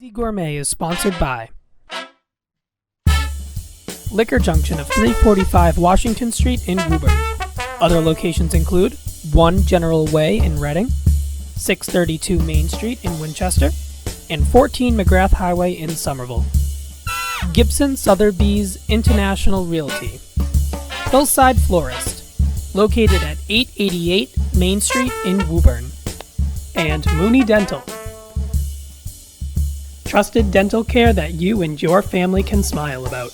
Gourmet is sponsored by Liquor Junction of 345 Washington Street in Woburn. Other locations include 1 General Way in Reading, 632 Main Street in Winchester, and 14 McGrath Highway in Somerville. Gibson Sotheby's International Realty. Hillside Florist, located at 888 Main Street in Woburn. And Mooney Dental. Trusted dental care that you and your family can smile about.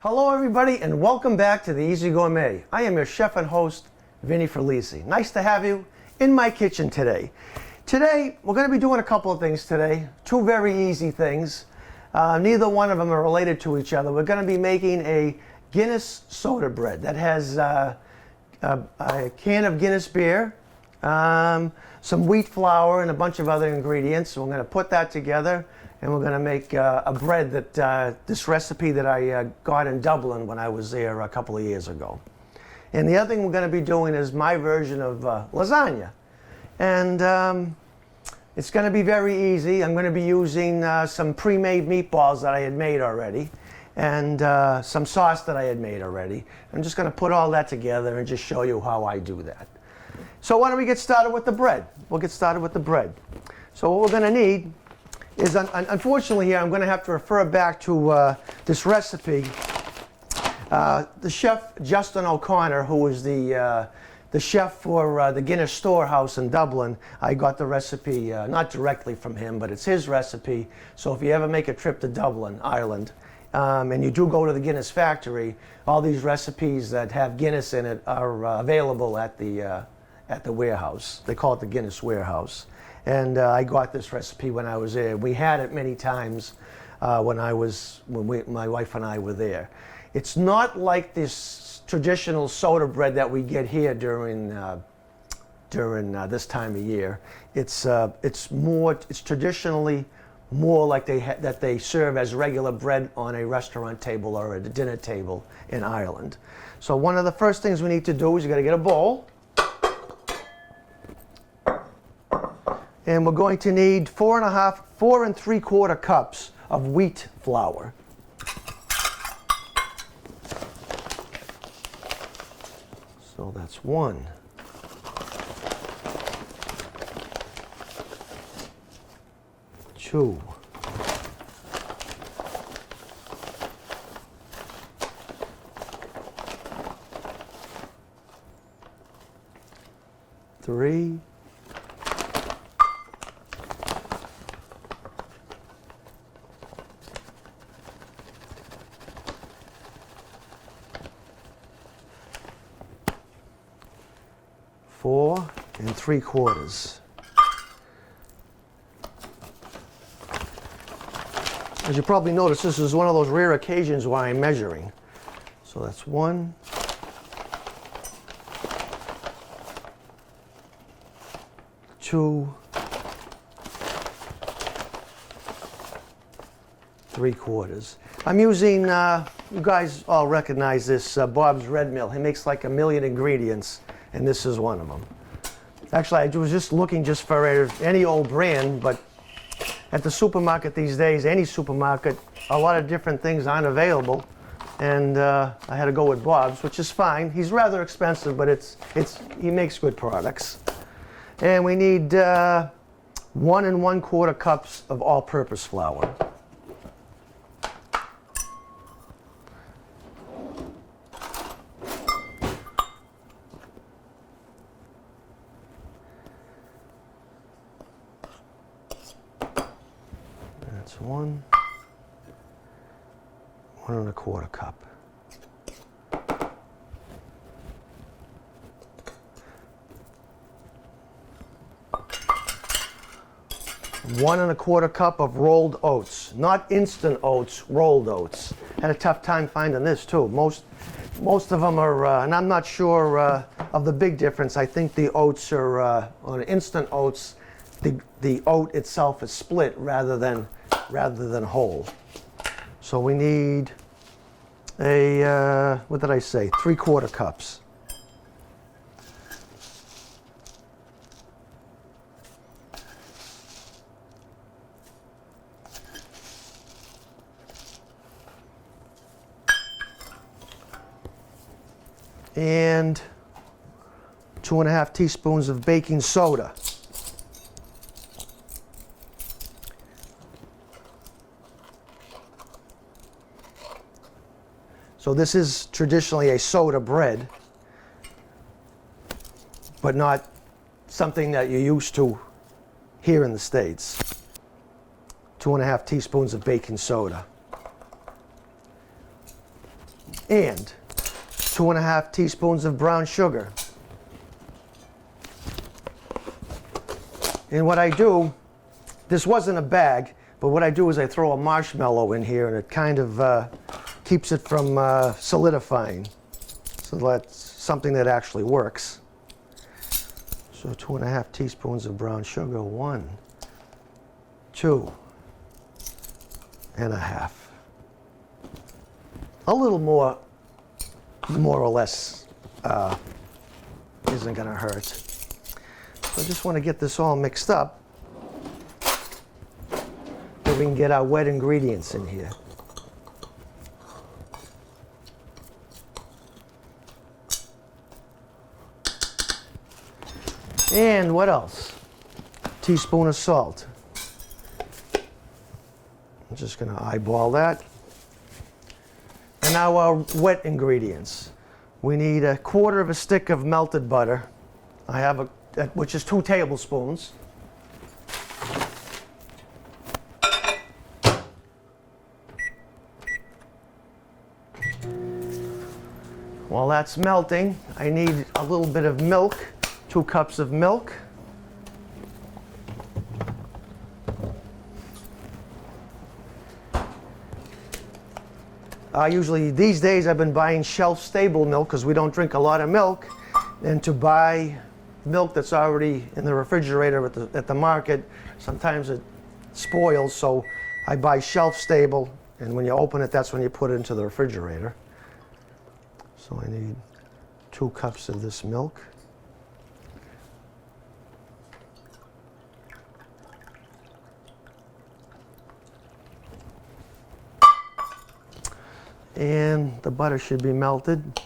Hello everybody and welcome back to the Easy Gourmet. I am your chef and host, Vinny Felici. Nice to have you in my kitchen today. Today, we're going to be doing a couple of things today. Two very easy things. Neither one of them are related to each other. We're going to be making a Guinness soda bread that has a can of Guinness beer, some wheat flour, and a bunch of other ingredients. We're going to put that together. And we're going to make a bread that, this recipe that I got in Dublin when I was there a couple of years ago. And the other thing we're going to be doing is my version of lasagna. And it's going to be very easy. I'm going to be using some pre-made meatballs that I had made already and some sauce that I had made already. I'm just going to put all that together and just show you how I do that. So why don't we get started with the bread? We'll get started with the bread. So what we're going to need is, unfortunately here, I'm going to have to refer back to this recipe. The chef Justin O'Connor, who was the chef for the Guinness Storehouse in Dublin, I got the recipe not directly from him, but it's his recipe. So if you ever make a trip to Dublin, Ireland, and you do go to the Guinness factory, all these recipes that have Guinness in it are available at the warehouse. They call it the Guinness Warehouse. And I got this recipe when I was there. We had it many times when my wife and I were there. It's not like this traditional soda bread that we get here during this time of year. It's traditionally more like that they serve as regular bread on a restaurant table or at a dinner table in Ireland. So one of the first things we need to do is you got to get a bowl. And we're going to need 4 3/4 cups of wheat flour. So that's 1. 2. 3. 4 3/4. As you probably noticed, this is one of those rare occasions where I'm measuring. So that's 1, 2, 3/4. I'm using, you guys all recognize this, Bob's Red Mill. He makes like 1 million ingredients. And this is one of them. Actually, I was just looking just for any old brand, but at the supermarket these days, any supermarket, a lot of different things aren't available. And I had to go with Bob's, which is fine. He's rather expensive, but he makes good products. And we need 1 1/4 cups of all-purpose flour. That's 1 1/4 cup. 1 1/4 cup of rolled oats, not instant oats, rolled oats. Had a tough time finding this too. Most of them are, and I'm not sure of the big difference. I think the oats are, on instant oats, the oat itself is split rather than whole. So we need a, what did I say, 3/4 cups. And 2 1/2 teaspoons of baking soda. So this is traditionally a soda bread, but not something that you're used to here in the States. 2 1/2 teaspoons of baking soda. And 2 1/2 teaspoons of brown sugar. And what I do, this wasn't a bag, but what I do is I throw a marshmallow in here and it kind of keeps it from solidifying. So that's something that actually works. So 2 1/2 teaspoons of brown sugar, 1, 2 1/2. A little more or less isn't going to hurt. So I just want to get this all mixed up so we can get our wet ingredients in here. And what else? Teaspoon of salt. I'm just going to eyeball that. And now our wet ingredients. We need 1/4 stick of melted butter. I have which is 2 tablespoons. While that's melting, I need a little bit of milk, 2 cups of milk. Usually these days I've been buying shelf-stable milk because we don't drink a lot of milk. And to buy milk that's already in the refrigerator at the market, sometimes it spoils, so I buy shelf-stable, and when you open it, that's when you put it into the refrigerator. So I need 2 cups of this milk. And the butter should be melted.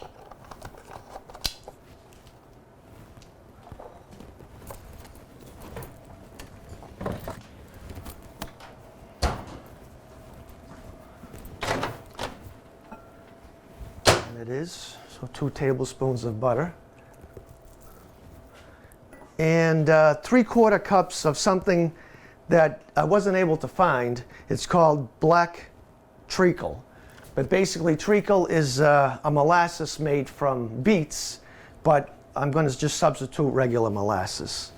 And it is, so 2 tablespoons of butter. And 3/4 cups of something that I wasn't able to find. It's called black treacle. But basically, treacle is a molasses made from beets, but I'm going to just substitute regular molasses.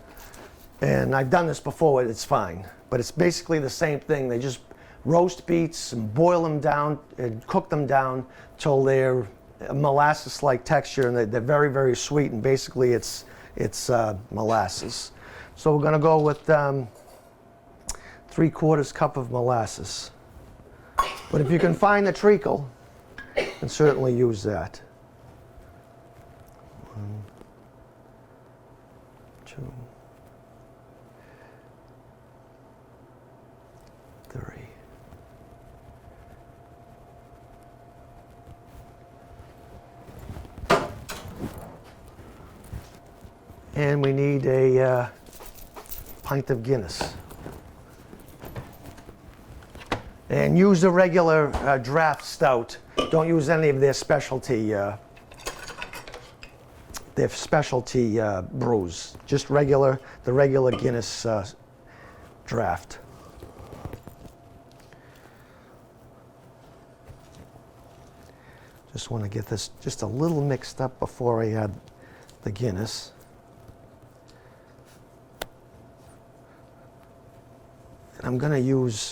And I've done this before, it's fine. But it's basically the same thing. They just roast beets and boil them down and cook them down till they're a molasses-like texture, and they're very, very sweet, and basically it's molasses. So we're going to go with 3/4 cup of molasses. But if you can find the treacle, then certainly use that. 1, 2, 3. And we need a pint of Guinness. And use the regular draft stout. Don't use any of their specialty brews. Just the regular Guinness draft. Just want to get this just a little mixed up before I add the Guinness. And I'm gonna use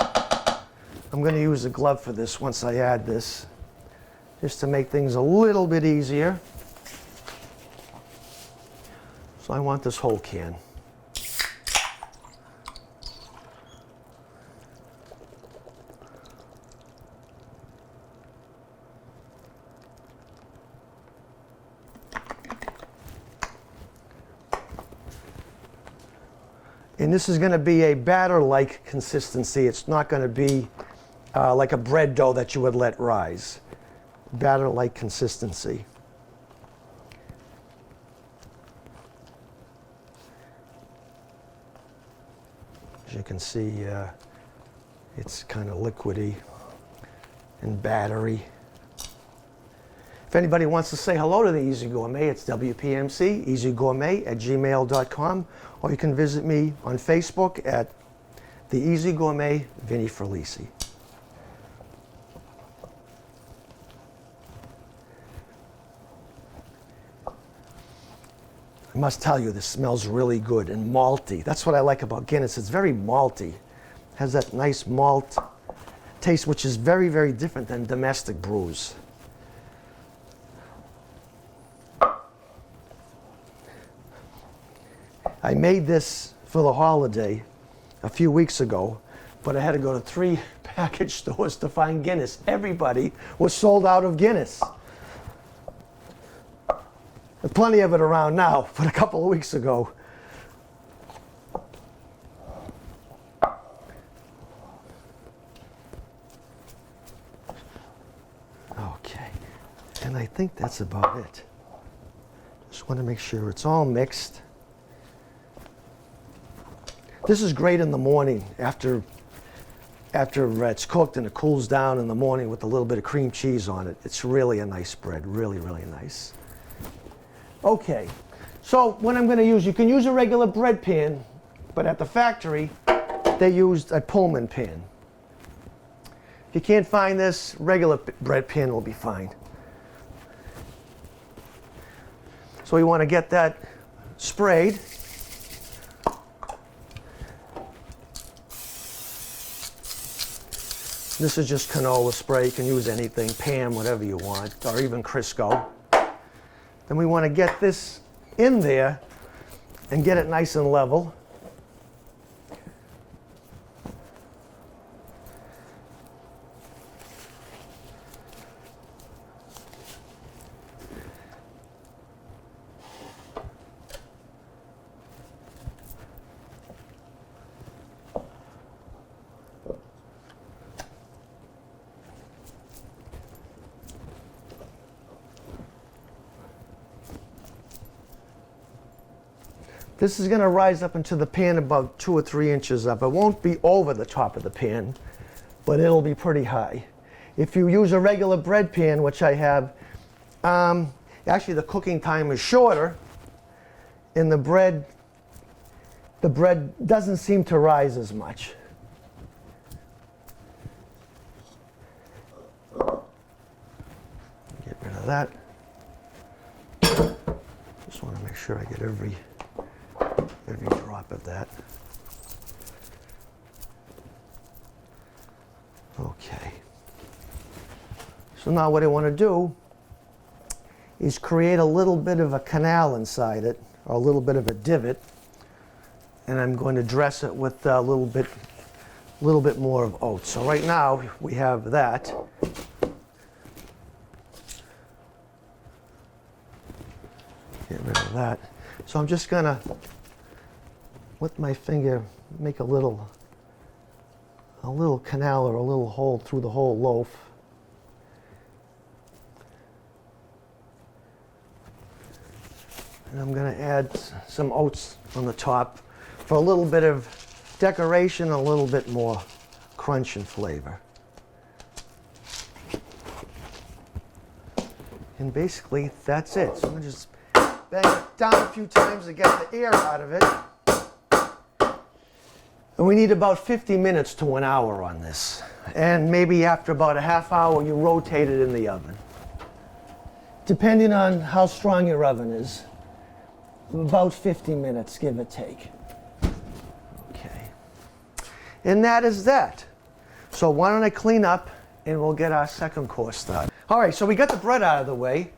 a glove for this once I add this, just to make things a little bit easier. So I want this whole can. And this is going to be a batter-like consistency. It's not going to be like a bread dough that you would let rise. Batter-like consistency. As you can see, it's kind of liquidy and battery. If anybody wants to say hello to the Easy Gourmet, it's WPMC, easygourmet@gmail.com, or you can visit me on Facebook at The Easy Gourmet, Vinnie Ferlisi. I must tell you, this smells really good and malty. That's what I like about Guinness. It's very malty. It has that nice malt taste, which is very, very different than domestic brews. I made this for the holiday a few weeks ago, but I had to go to 3 package stores to find Guinness. Everybody was sold out of Guinness. There's plenty of it around now, but a couple of weeks ago. Okay, and I think that's about it. Just want to make sure it's all mixed. This is great in the morning after it's cooked and it cools down in the morning with a little bit of cream cheese on it. It's really a nice bread, really, really nice. Okay, so what I'm going to use, you can use a regular bread pan, but at the factory they used a Pullman pan. If you can't find this, regular bread pan will be fine. So we want to get that sprayed. This is just canola spray. You can use anything, Pam, whatever you want, or even Crisco. Then we want to get this in there and get it nice and level. This is going to rise up into the pan about 2 or 3 inches up. It won't be over the top of the pan, but it'll be pretty high. If you use a regular bread pan, which I have, actually the cooking time is shorter, and the bread doesn't seem to rise as much. Get rid of that. Just want to make sure I get every drop of that. Okay. So now what I want to do is create a little bit of a canal inside it, or a little bit of a divot, and I'm going to dress it with a little bit more of oats. So right now we have that. Get rid of that. So I'm just going to, with my finger, make a little canal or a little hole through the whole loaf. And I'm going to add some oats on the top for a little bit of decoration, a little bit more crunch and flavor. And basically that's it. So I'm going to just bang it down a few times to get the air out of it. And we need about 50 minutes to an hour on this. And maybe after about a half hour, you rotate it in the oven. Depending on how strong your oven is, about 50 minutes, give or take. Okay. And that is that. So why don't I clean up and we'll get our second course started. All right, so we got the bread out of the way,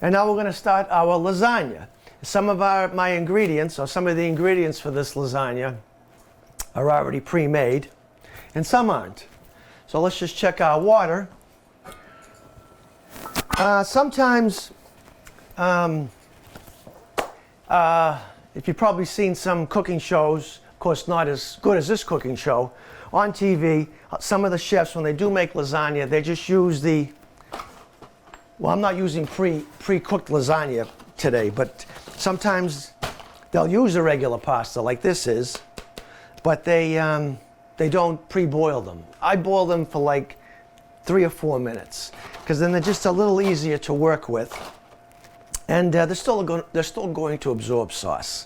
and now we're going to start our lasagna. Some of my ingredients, or some of the ingredients for this lasagna, are already pre-made, and some aren't. So let's just check our water. Sometimes, if you've probably seen some cooking shows, of course not as good as this cooking show, on TV, some of the chefs, when they do make lasagna, they just use well, I'm not using pre-cooked lasagna today, but sometimes they'll use a regular pasta like this is, but they don't pre-boil them. I boil them for like 3 or 4 minutes, because then they're just a little easier to work with, and they're still going to absorb sauce.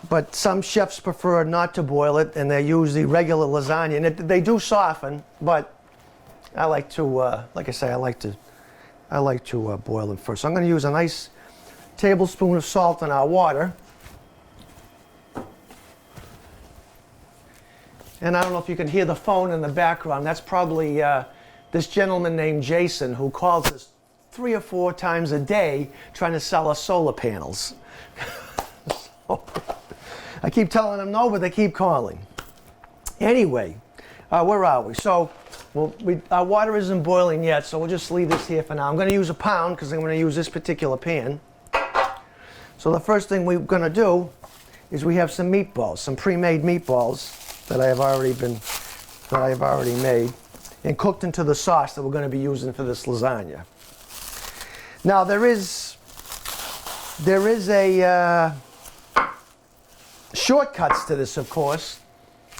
But some chefs prefer not to boil it, and they use the regular lasagna, and they do soften. But I like to, like I say, I like to boil them first. So I'm going to use a nice tablespoon of salt in our water. And I don't know if you can hear the phone in the background. That's probably this gentleman named Jason, who calls us 3 or 4 times a day trying to sell us solar panels. I keep telling them no, but they keep calling. Anyway, where are we? So our water isn't boiling yet, so we'll just leave this here for now. I'm going to use a pound because I'm going to use this particular pan. So the first thing we're going to do is we have some meatballs, some pre-made meatballs that I have already made and cooked into the sauce that we're going to be using for this lasagna. Now there is a shortcuts to this, of course.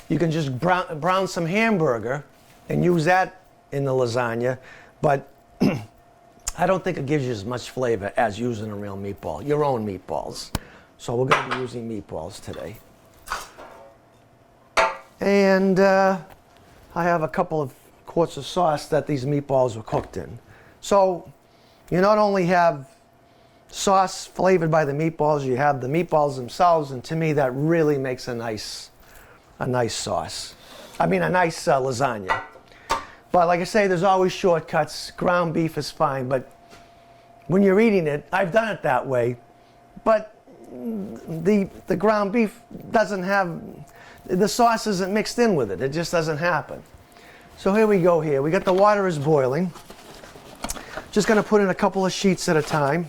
You can just brown some hamburger and use that in the lasagna, but I don't think it gives you as much flavor as using a real meatball, your own meatballs. So we're going to be using meatballs today. And I have a couple of quarts of sauce that these meatballs were cooked in. So you not only have sauce flavored by the meatballs, you have the meatballs themselves, and to me that really makes a nice sauce. I mean a nice lasagna. But like I say, there's always shortcuts. Ground beef is fine, but when you're eating it, I've done it that way, but the ground beef doesn't have, the sauce isn't mixed in with it. It just doesn't happen. So here we go here. We got the water is boiling. Just going to put in a couple of sheets at a time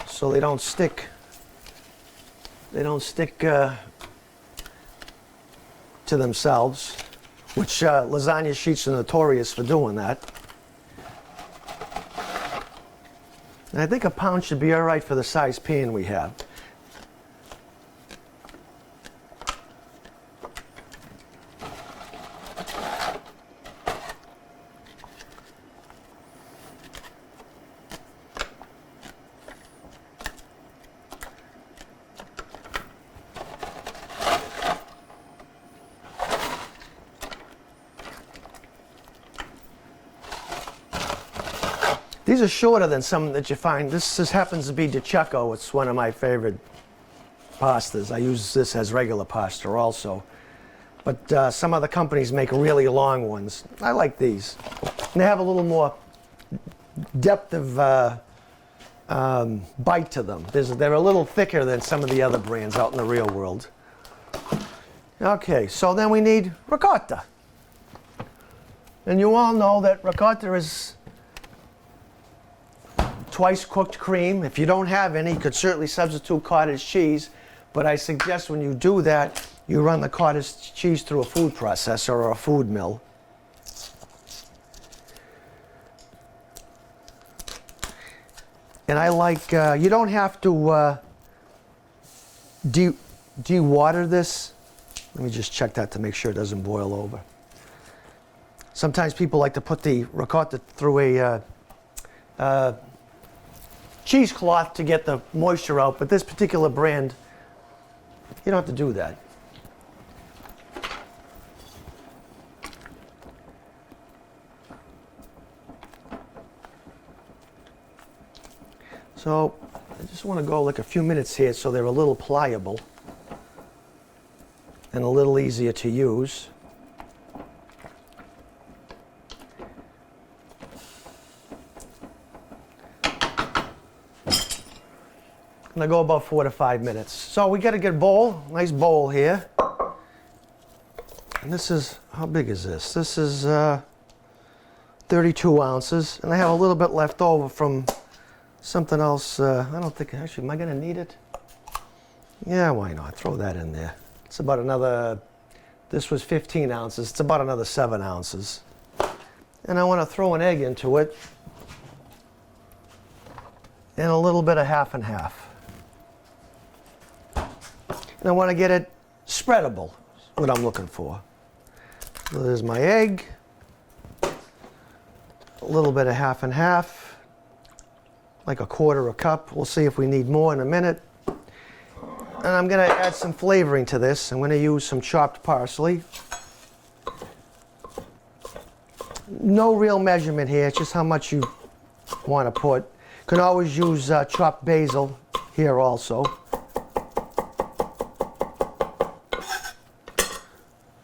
so they don't stick to themselves, which lasagna sheets are notorious for doing that. And I think a pound should be all right for the size pan we have. These are shorter than some that you find. This happens to be de Cecco. It's one of my favorite pastas. I use this as regular pasta also. But some other companies make really long ones. I like these. And they have a little more depth of bite to them. They're a little thicker than some of the other brands out in the real world. Okay, so then we need ricotta. And you all know that ricotta is twice cooked cream. If you don't have any, you could certainly substitute cottage cheese, but I suggest when you do that, you run the cottage cheese through a food processor or a food mill. And I like, you don't have to de-water this. Let me just check that to make sure it doesn't boil over. Sometimes people like to put the ricotta through a cheesecloth to get the moisture out, but this particular brand, you don't have to do that. So I just want to go like a few minutes here so they're a little pliable. and a little easier to use. And I go about 4 to 5 minutes. So we got a good bowl, nice bowl here. And this is, how big is this? This is 32 ounces. And I have a little bit left over from something else. I don't think, actually, am I gonna need it? Yeah, why not? Throw that in there. It's about another, this was 15 ounces. It's about another 7 ounces. And I wanna throw an egg into it. And a little bit of half and half. And I want to get it spreadable, what I'm looking for. So there's my egg. A little bit of half and half, like a quarter a cup. We'll see if we need more in a minute. And I'm going to add some flavoring to this. I'm going to use some chopped parsley. No real measurement here, it's just how much you want to put. You can always use chopped basil here also.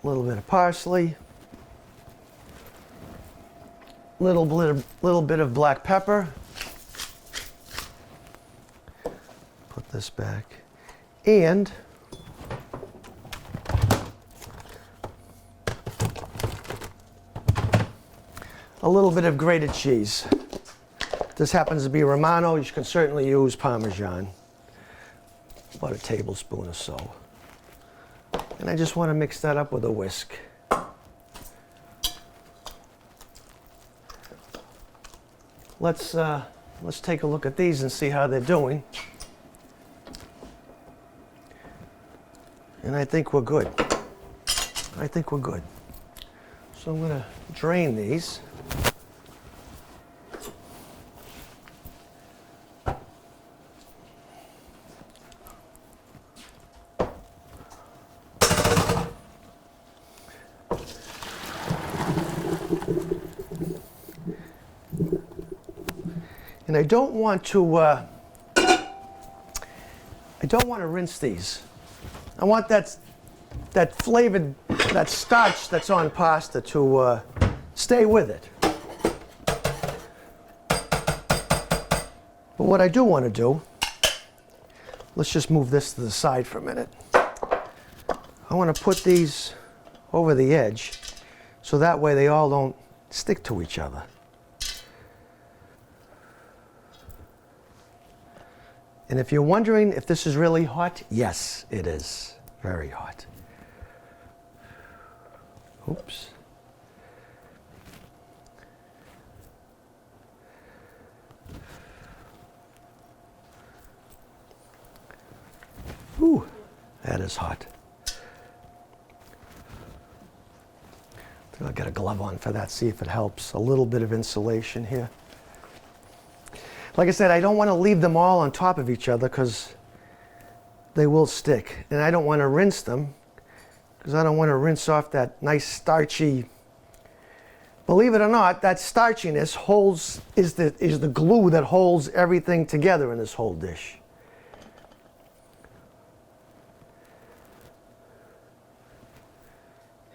A little bit of parsley, little bit of black pepper. Put this back, and a little bit of grated cheese. This happens to be Romano. You can certainly use Parmesan. About a tablespoon or so. And I just want to mix that up with a whisk. Let's take a look at these and see how they're doing. And I think we're good. I think we're good. So I'm going to drain these. And I don't want to rinse these. I want that flavored, that starch that's on pasta to stay with it. But what I do want to do, let's just move this to the side for a minute. I want to put these over the edge so that way they all don't stick to each other. And if you're wondering if this is really hot, yes, it is. Very hot. Oops. Ooh, that is hot. I'll get a glove on for that, see if it helps. A little bit of insulation here. Like I said, I don't want to leave them all on top of each other because they will stick. And I don't want to rinse them because I don't want to rinse off that nice starchy. Believe it or not, that starchiness is the glue that holds everything together in this whole dish.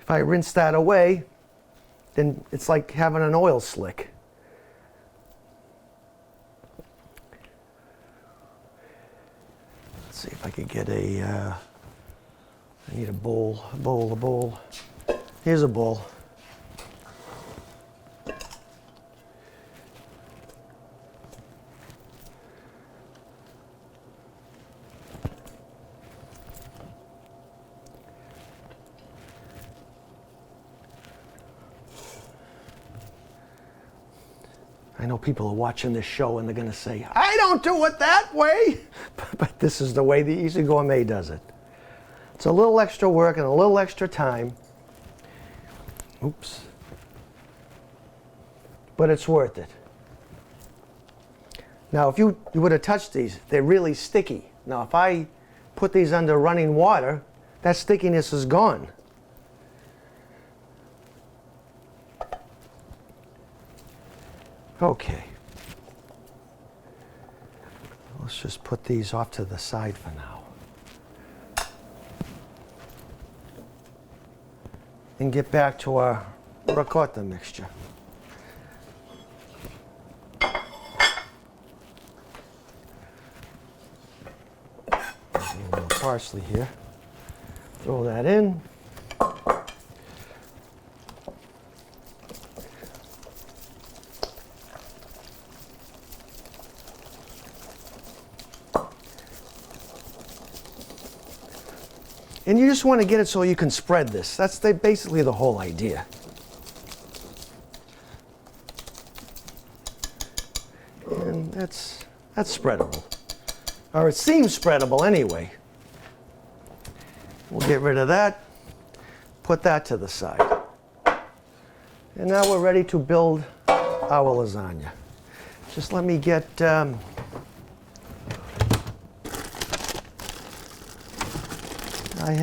If I rinse that away, then it's like having an oil slick. Let's see if I could get I need a bowl. Here's a bowl. I know people are watching this show and they're going to say, I don't do it that way. But this is the way the Easy Gourmet does it. It's a little extra work and a little extra time. Oops. But it's worth it. Now, if you would have touched these, they're really sticky. Now, if I put these under running water, that stickiness is gone. Okay. Let's just put these off to the side for now. and get back to our ricotta mixture. A little parsley here. Throw that in. And you just want to get it so you can spread this. That's basically the whole idea. And that's spreadable. Or it seems spreadable anyway. We'll get rid of that. Put that to the side. And now we're ready to build our lasagna. Just let me get I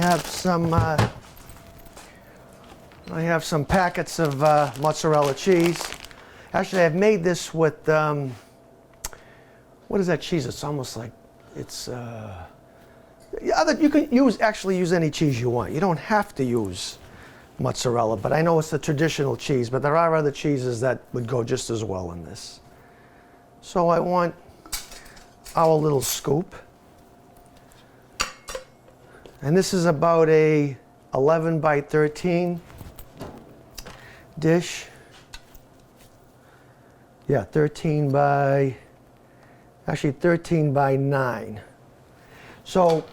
have some packets of mozzarella cheese. Actually, I've made this with what is that cheese? It's almost like it's you can use any cheese you want. You don't have to use mozzarella, but I know it's the traditional cheese, but there are other cheeses that would go just as well in this. So I want our little scoop. And this is about a 11 by 13 dish. Yeah, 13 by 9. So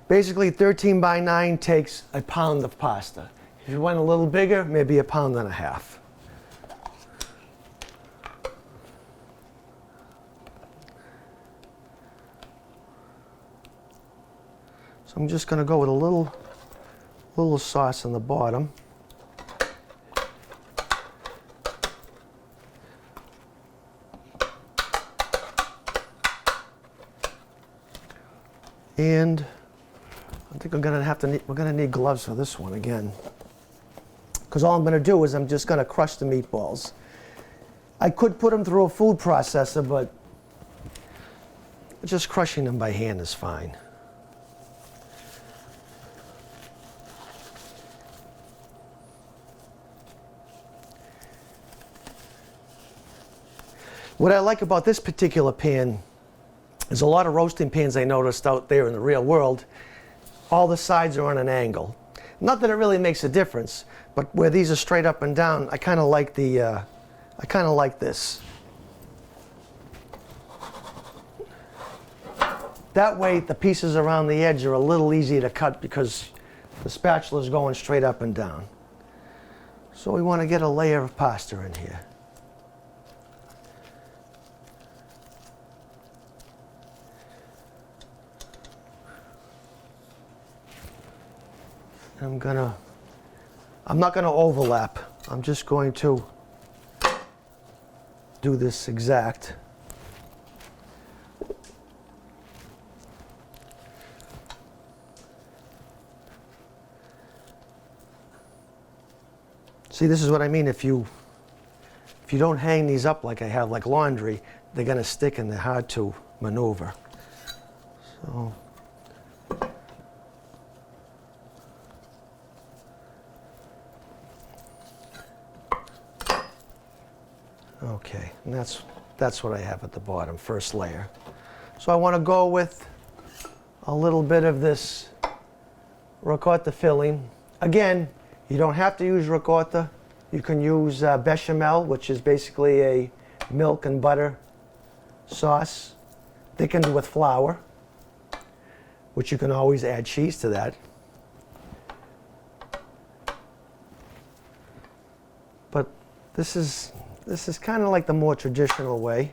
basically 13 by 9 takes a pound of pasta. If you want a little bigger, maybe a pound and a half. So I'm just going to go with a little sauce on the bottom. And I think we're going to need gloves for this one again. Because all I'm going to do is I'm just going to crush the meatballs. I could put them through a food processor, but just crushing them by hand is fine. What I like about this particular pan is a lot of roasting pans I noticed out there in the real world, all the sides are on an angle. Not that it really makes a difference, but where these are straight up and down, I kind of like this. That way the pieces around the edge are a little easier to cut because the spatula is going straight up and down. So we want to get a layer of pasta in here. I'm not going to overlap. I'm just going to do this exact. See, this is what I mean. If you don't hang these up like I have, like laundry, they're going to stick and they're hard to maneuver. So. Okay, and that's what I have at the bottom, first layer. So I want to go with a little bit of this ricotta filling. Again, you don't have to use ricotta. You can use bechamel, which is basically a milk and butter sauce thickened with flour, which you can always add cheese to that. But this is kind of like the more traditional way.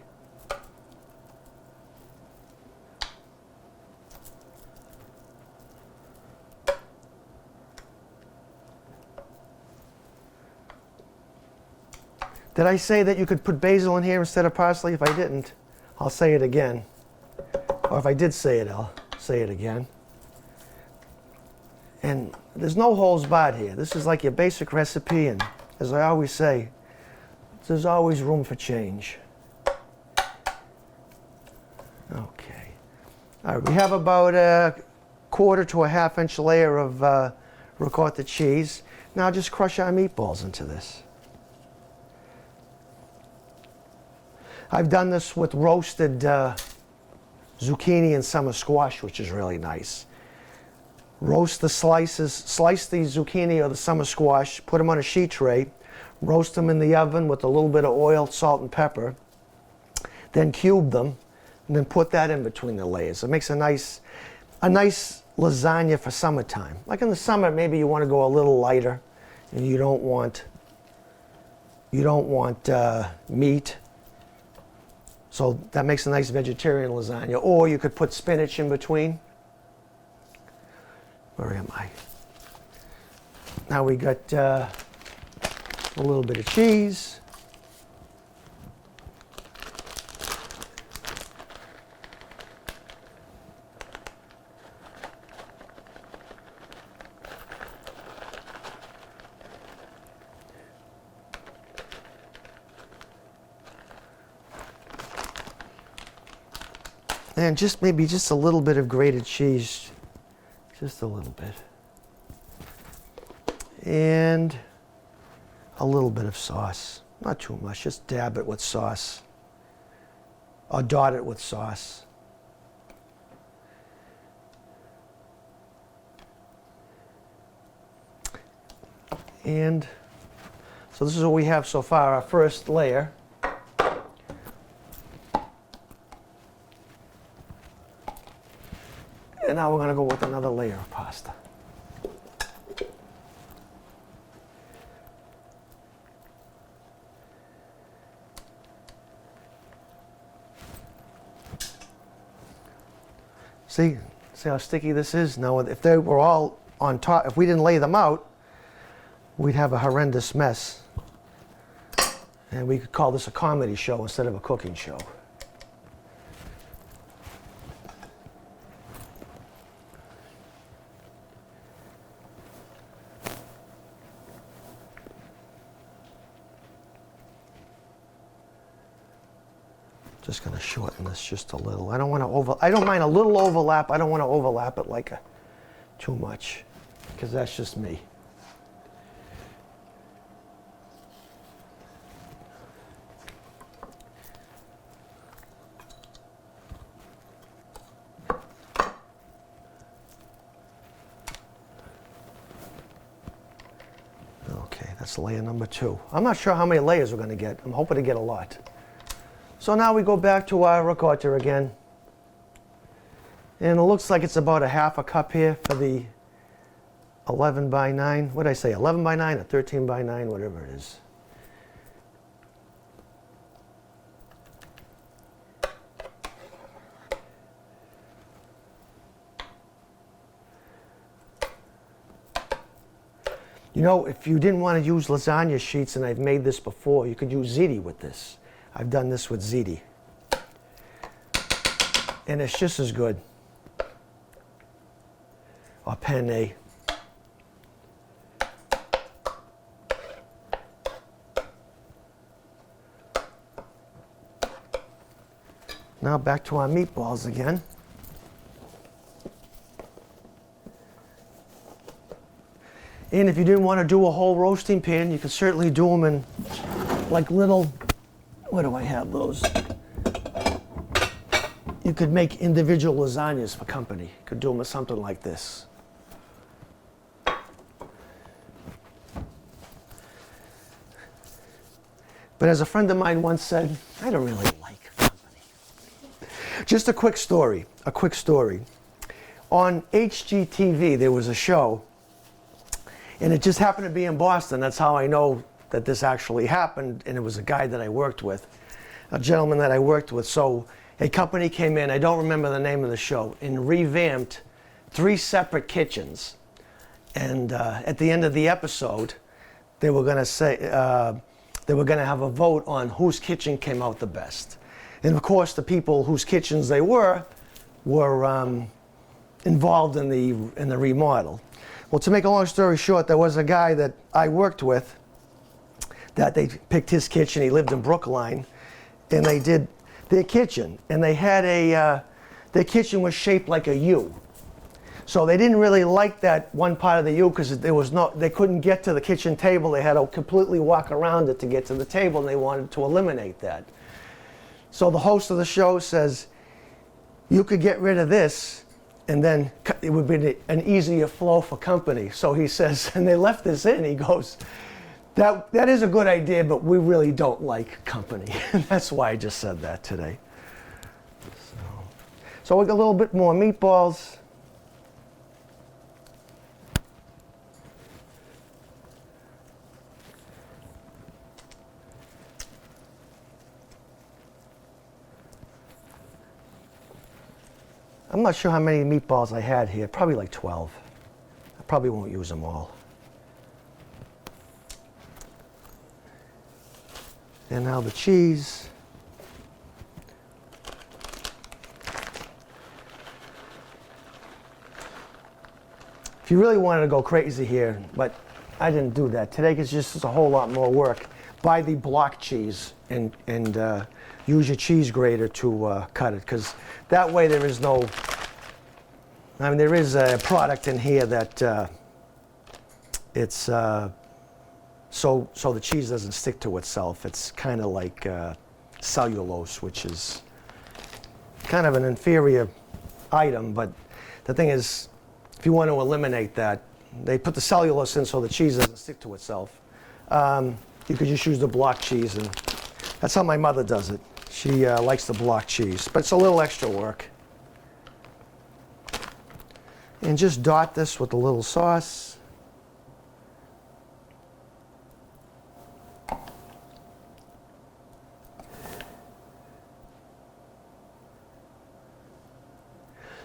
Did I say that you could put basil in here instead of parsley? If I didn't, I'll say it again. Or if I did say it, I'll say it again. And there's no holds barred here. This is like your basic recipe, and as I always say, there's always room for change. Okay. All right, we have about a 1/4 to a 1/2 inch layer of ricotta cheese. Now just crush our meatballs into this. I've done this with roasted zucchini and summer squash, which is really nice. Roast the slices, slice the zucchini or the summer squash, put them on a sheet tray, roast them in the oven with a little bit of oil, salt, and pepper, then cube them, and then put that in between the layers. It makes a nice lasagna for summertime. Like in the summer, maybe you want to go a little lighter, and you don't want meat. So that makes a nice vegetarian lasagna. Or you could put spinach in between. Where am I? Now we got a little bit of cheese. And maybe just a little bit of grated cheese. Just a little bit. And a little bit of sauce. Not too much, just dab it with sauce. Or dot it with sauce. And so this is what we have so far, our first layer. And now we're going to go with another layer of pasta. See how sticky this is? Now, if they were all on top, if we didn't lay them out, we'd have a horrendous mess. And we could call this a comedy show instead of a cooking show. Just going to shorten this just a little. I don't mind a little overlap. I don't want to overlap it like too much, because that's just me. Okay, that's layer number 2. I'm not sure how many layers we're going to get. I'm hoping to get a lot. So now we go back to our ricotta again. And it looks like it's about a half a cup here for the 11 by 9. What did I say, 11 by 9 or 13 by 9, whatever it is. You know, if you didn't want to use lasagna sheets, and I've made this before, you could use ziti with this. I've done this with ziti. And it's just as good. Or penne. Now back to our meatballs again. And if you didn't want to do a whole roasting pan, you could certainly do them in like little, where do I have those? You could make individual lasagnas for company. You could do them with something like this. But as a friend of mine once said, I don't really like company. Just a quick story. On HGTV, there was a show, and it just happened to be in Boston. That's how I know that this actually happened, and it was a guy that I worked with, a gentleman that I worked with. So a company came in, I don't remember the name of the show, and revamped 3 separate kitchens. And at the end of the episode, they were going to say, they were going to have a vote on whose kitchen came out the best. And of course, the people whose kitchens they were involved in the remodel. Well, to make a long story short, there was a guy that I worked with that they picked his kitchen. He lived in Brookline, and they did their kitchen. And they had their kitchen was shaped like a U. So they didn't really like that one part of the U because they couldn't get to the kitchen table. They had to completely walk around it to get to the table, and they wanted to eliminate that. So the host of the show says, you could get rid of this, and then it would be an easier flow for company. So he says, and they left this in, he goes, that is a good idea, but we really don't like company. And that's why I just said that today. So we got a little bit more meatballs. I'm not sure how many meatballs I had here, probably like 12. I probably won't use them all. And now the cheese. If you really wanted to go crazy here, but I didn't do that. Today it's just a whole lot more work. Buy the block cheese and use your cheese grater to cut it, because that way there is no, I mean, there is a product in here that it's so the cheese doesn't stick to itself. It's kind of like cellulose, which is kind of an inferior item, but the thing is, if you want to eliminate that, they put the cellulose in so the cheese doesn't stick to itself. You could just use the block cheese, and that's how my mother does it. She likes the block cheese, but it's a little extra work. And just dot this with a little sauce.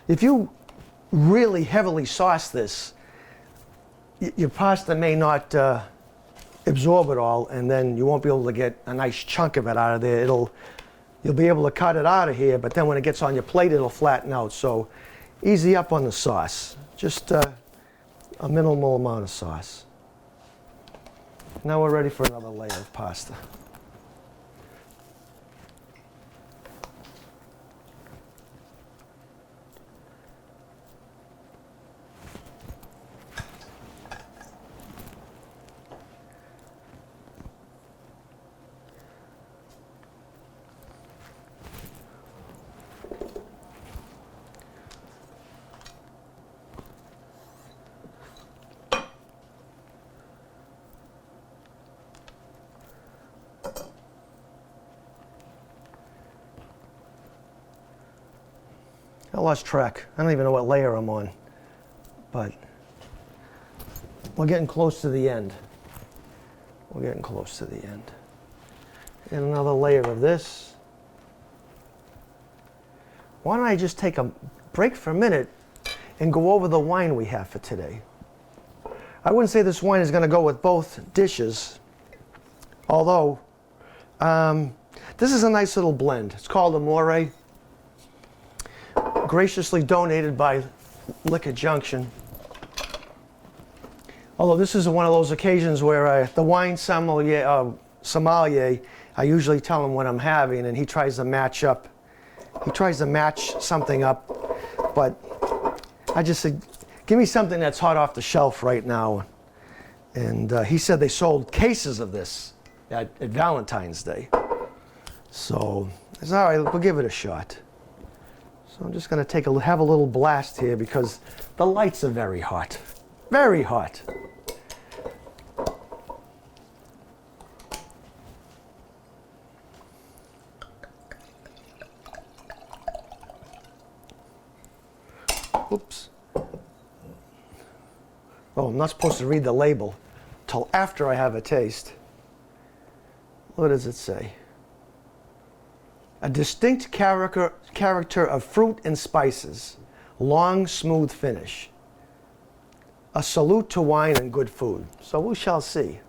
If you really heavily sauce this, your pasta may not absorb it all, and then you won't be able to get a nice chunk of it out of there. You'll be able to cut it out of here, but then when it gets on your plate, it'll flatten out. So easy up on the sauce. Just a minimal amount of sauce. Now we're ready for another layer of pasta. I lost track. I don't even know what layer I'm on, but we're getting close to the end. We're getting close to the end. And another layer of this. Why don't I just take a break for a minute and go over the wine we have for today? I wouldn't say this wine is going to go with both dishes, although this is a nice little blend. It's called Amore, graciously donated by Liquor Junction. Although this is one of those occasions where the wine sommelier, I usually tell him what I'm having, and he tries to match something up, but I just said, give me something that's hot off the shelf right now. And he said they sold cases of this at Valentine's Day. So I said, all right, we'll give it a shot. So I'm just going to have a little blast here because the lights are very hot. Very hot. Oops. Oh, I'm not supposed to read the label till after I have a taste. What does it say? A distinct character of fruit and spices, long, smooth finish. A salute to wine and good food. So we shall see.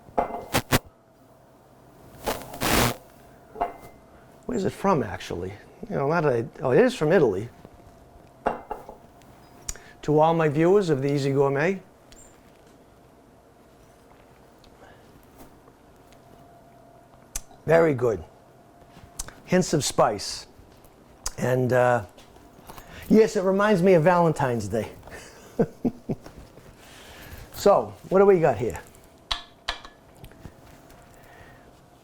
Where's it from, actually? You know, it is from Italy. To all my viewers of the Easy Gourmet, very good. Hints of spice. And yes, it reminds me of Valentine's Day. So, what do we got here?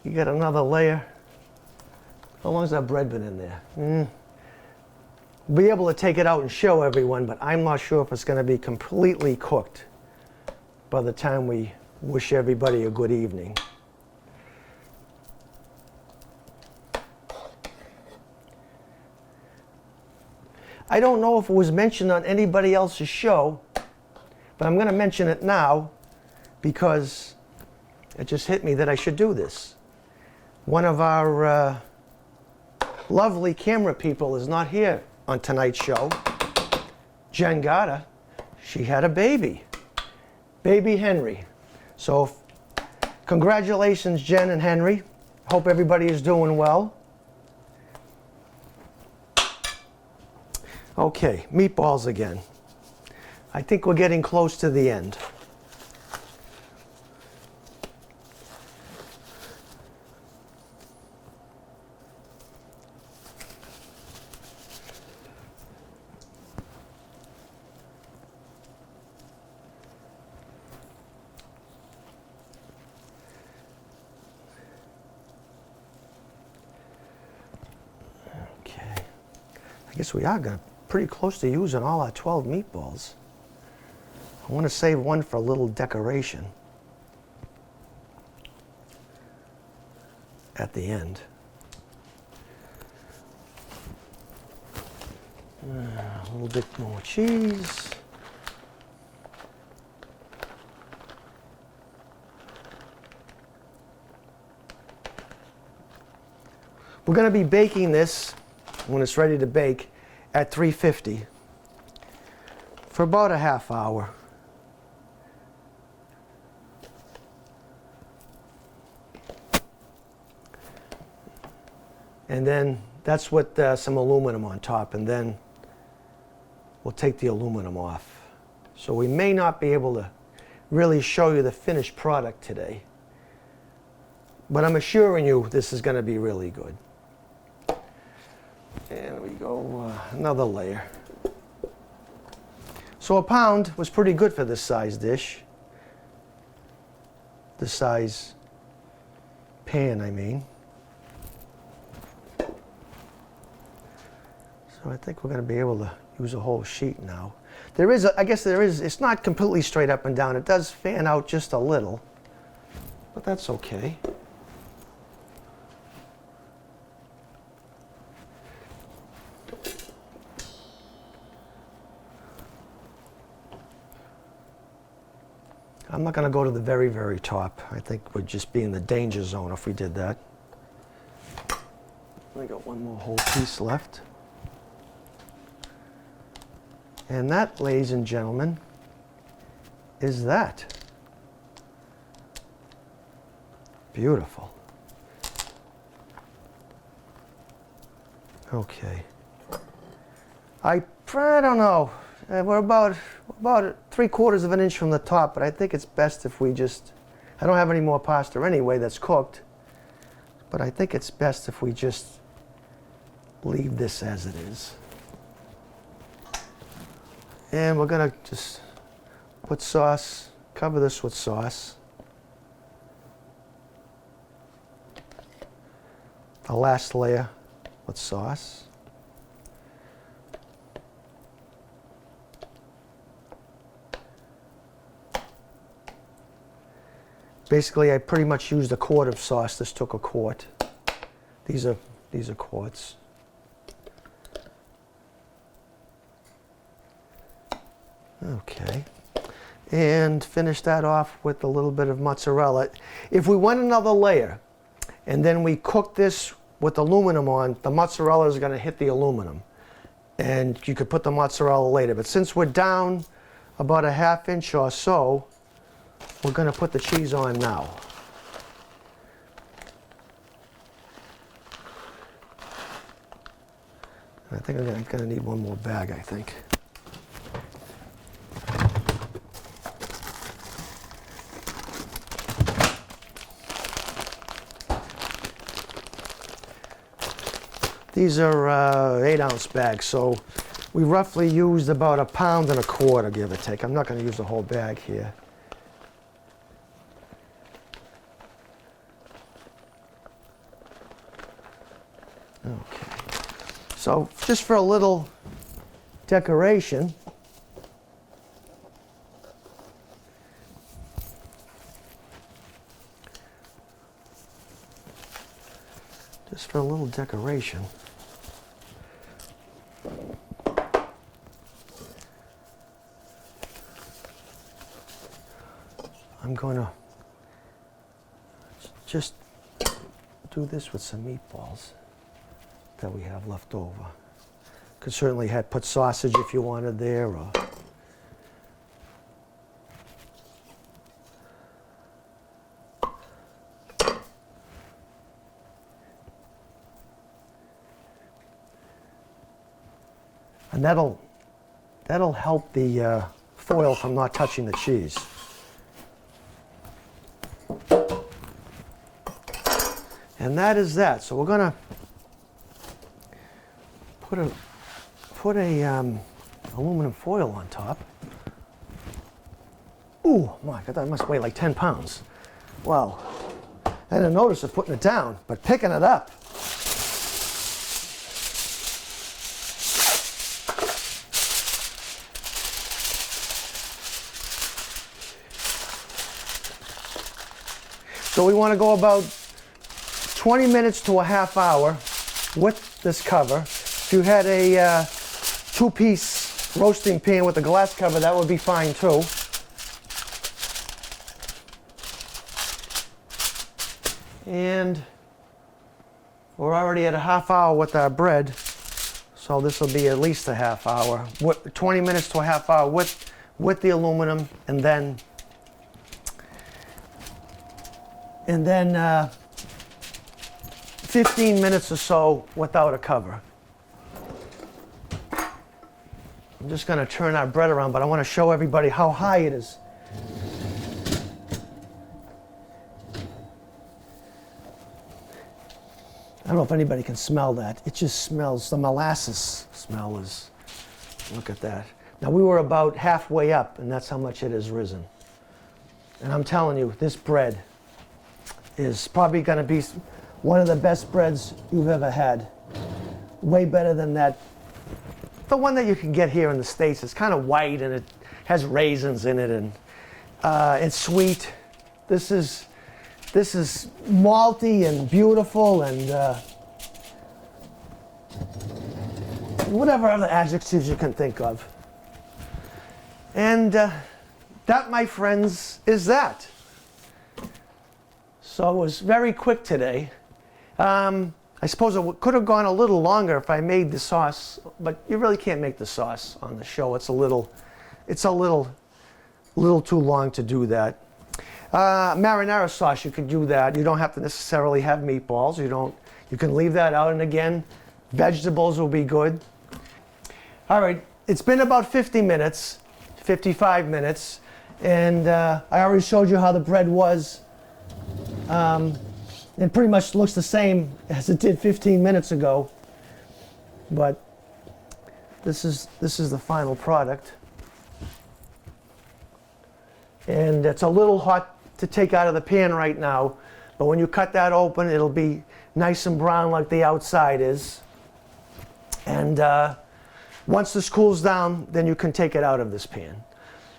You got another layer. How long has that bread been in there? Be able to take it out and show everyone, but I'm not sure if it's going to be completely cooked by the time we wish everybody a good evening. I don't know if it was mentioned on anybody else's show, but I'm going to mention it now because it just hit me that I should do this. One of our lovely camera people is not here on tonight's show. Jen Gata, she had a baby. Baby Henry. So congratulations, Jen and Henry. Hope everybody is doing well. Okay, meatballs again. I think we're getting close to the end. I guess we are pretty close to using all our 12 meatballs. I want to save one for a little decoration at the end. A little bit more cheese. We're going to be baking this when it's ready to bake at 350 for about a half hour. And then that's with some aluminum on top, and then we'll take the aluminum off. So we may not be able to really show you the finished product today, but I'm assuring you this is going to be really good. And we go another layer. So a pound was pretty good for this size dish. This size pan, I mean. So I think we're going to be able to use a whole sheet now. I guess it's not completely straight up and down. It does fan out just a little, but that's okay. I'm not going to go to the very, very top. I think we'd just be in the danger zone if we did that. I got one more whole piece left. And that, ladies and gentlemen, is that. Beautiful. Okay. I don't know. We're about 3/4 of an inch from the top, but I think it's best if we just, I don't have any more pasta anyway that's cooked, but I think it's best if we just leave this as it is. And we're gonna just put sauce, cover this with sauce. The last layer with sauce. Basically, I pretty much used a quart of sauce. This took a quart. These are quarts. Okay. And finish that off with a little bit of mozzarella. If we went another layer and then we cook this with aluminum on, the mozzarella is going to hit the aluminum. And you could put the mozzarella later. But since we're down about a 1/2 inch or so, we're going to put the cheese on now. I think I'm going to need one more bag, I think. These are 8-ounce bags, so we roughly used about 1.25 pounds, give or take. I'm not going to use the whole bag here. Okay. So just for a little decoration, I'm going to just do this with some meatballs that we have left over. Could certainly put sausage if you wanted there, or and that'll help the foil from not touching the cheese. And that is that. So we're gonna put a aluminum foil on top. Ooh, my God, that must weigh like 10 pounds. Wow. I didn't notice it putting it down, but picking it up. So we want to go about 20 minutes to a half hour with this cover. If you had a two-piece roasting pan with a glass cover, that would be fine too. And we're already at a half hour with our bread, so this will be at least a half hour. 20 minutes to a half hour with the aluminum, and then 15 minutes or so without a cover. I'm just going to turn our bread around, but I want to show everybody how high it is. I don't know if anybody can smell that. It just smells, the molasses smell is, look at that. Now we were about halfway up, and that's how much it has risen. And I'm telling you, this bread is probably going to be one of the best breads you've ever had. Way better than that. The one that you can get here in the States. It's kind of white and it has raisins in it, and it's sweet. This is malty and beautiful, and whatever other adjectives you can think of. And that, my friends, is that. So it was very quick today. I suppose it could have gone a little longer if I made the sauce, but you really can't make the sauce on the show. It's a little too long to do that. Marinara sauce, you could do that. You don't have to necessarily have meatballs. You can leave that out. And again, vegetables will be good. All right, it's been about 50 minutes, 55 minutes, and I already showed you how the bread was. It pretty much looks the same as it did 15 minutes ago, but this is the final product. And it's a little hot to take out of the pan right now, but when you cut that open, it'll be nice and brown like the outside is. And once this cools down, then you can take it out of this pan.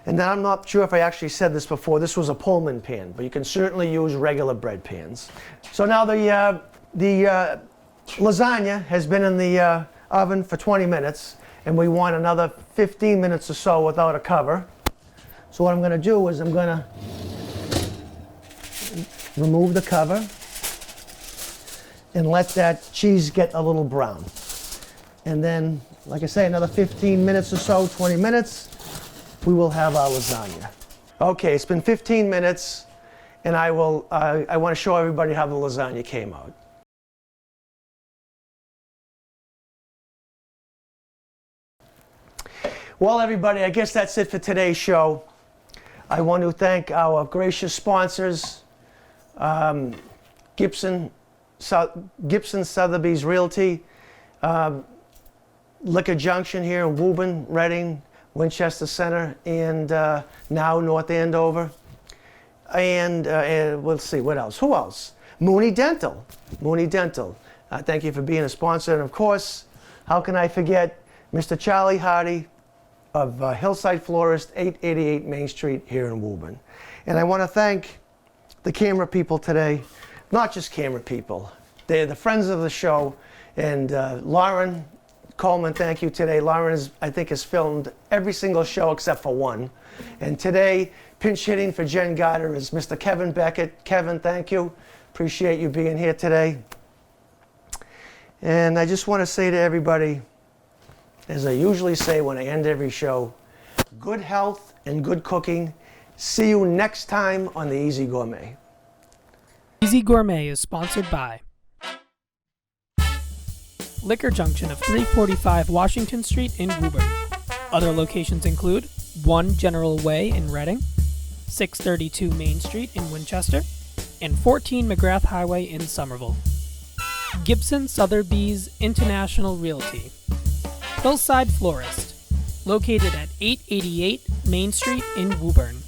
And then I'm not sure if I actually said this before, this was a Pullman pan, but you can certainly use regular bread pans. So now the lasagna has been in the oven for 20 minutes, and we want another 15 minutes or so without a cover. So what I'm going to do is I'm going to remove the cover and let that cheese get a little brown. And then, like I say, another 15 minutes or so, 20 minutes, we will have our lasagna. Okay, it's been 15 minutes, and I want to show everybody how the lasagna came out. Well, everybody, I guess that's it for today's show. I want to thank our gracious sponsors, Gibson Sotheby's Realty. Liquor Junction here in Woburn, Reading, Winchester Center, and now North Andover. And let's see, what else? Who else? Mooney Dental. Mooney Dental. Thank you for being a sponsor. And of course, how can I forget Mr. Charlie Hardy of Hillside Florist, 888 Main Street here in Woburn. And I want to thank the camera people today. Not just camera people. They're the friends of the show. And Lauren Coleman, thank you today. Lauren, I think, has filmed every single show except for one. And today, pinch hitting for Jen Garter is Mr. Kevin Beckett. Kevin, thank you. Appreciate you being here today. And I just want to say to everybody, as I usually say when I end every show, good health and good cooking. See you next time on the Easy Gourmet. Easy Gourmet is sponsored by Liquor Junction of 345 Washington Street in Woburn. Other locations include 1 General Way in Reading, 632 Main Street in Winchester, and 14 McGrath Highway in Somerville. Gibson Sotheby's International Realty. Hillside Florist, located at 888 Main Street in Woburn.